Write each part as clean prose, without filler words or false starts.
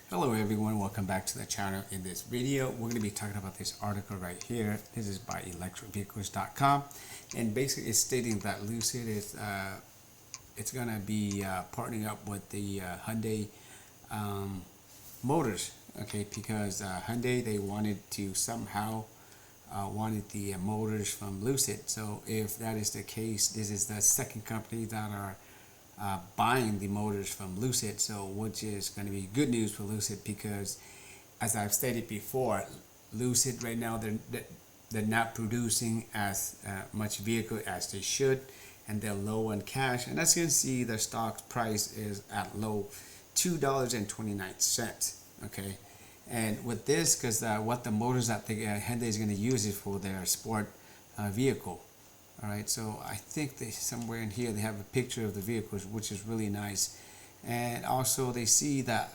Hello everyone, welcome back to the channel. In this video, we're going to be talking about this article right here. This is by electricvehicles.com, and basically it's stating that Lucid is it's going to be partnering up with the Hyundai motors, okay, because Hyundai, they wanted to somehow wanted the motors from Lucid. So if that is the case, this is the second company that are buying the motors from Lucid, so which is going to be good news for Lucid, because as I've stated before, Lucid right now they're not producing as much vehicle as they should, and they're low on cash, and as you can see, their stock price is at low $2.29. Okay, and with this, because what the motors that the Hyundai is going to use is for their sport vehicle. All right, so I think they somewhere in here they have a picture of the vehicles, which is really nice, and also they see that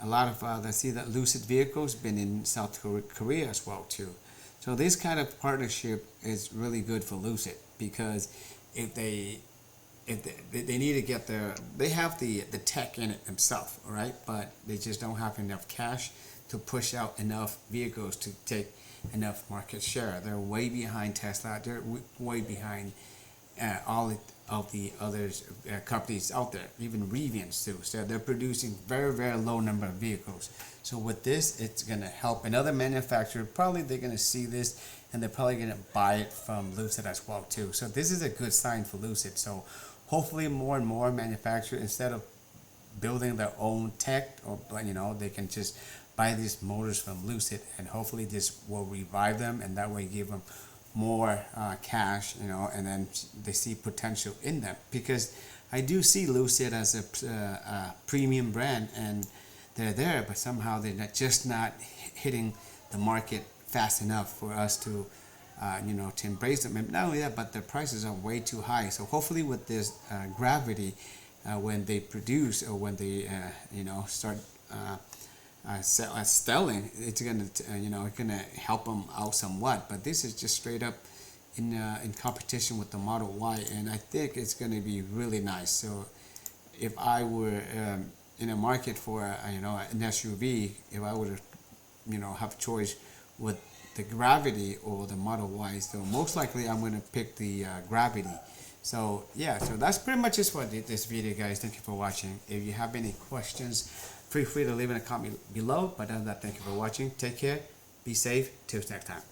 a lot of they see that Lucid vehicles been in South Korea as well too. So this kind of partnership is really good for Lucid, because if they need to get they have the tech in it themselves, all right, but they just don't have enough cash to push out enough vehicles to take enough market share. They're way behind Tesla. They're way behind all of the other companies out there, even Rivians too. So they're producing very low number of vehicles. So with this, it's going to help another manufacturer. Probably they're going to see this, and they're probably going to buy it from Lucid as well too. So this is a good sign for Lucid. So hopefully more and more manufacturers, instead of building their own tech, or they can just buy these motors from Lucid, and hopefully this will revive them, and that way give them more cash, and then they see potential in them, because I do see Lucid as a premium brand, and they're there, but somehow they're not hitting the market fast enough for us to to embrace them. And not only that, but their prices are way too high. So hopefully with this Gravity, when they produce, or when they start selling, it's gonna help them out somewhat. But this is just straight up in competition with the Model Y, and I think it's gonna be really nice. So if I were in a market for an SUV, if I would have a choice with the Gravity or the Model Y, so most likely I'm gonna pick the Gravity. So yeah, so that's pretty much it for this video, guys. Thank you for watching. If you have any questions, feel free to leave in a comment below. But other than that, thank you for watching. Take care, be safe, till next time.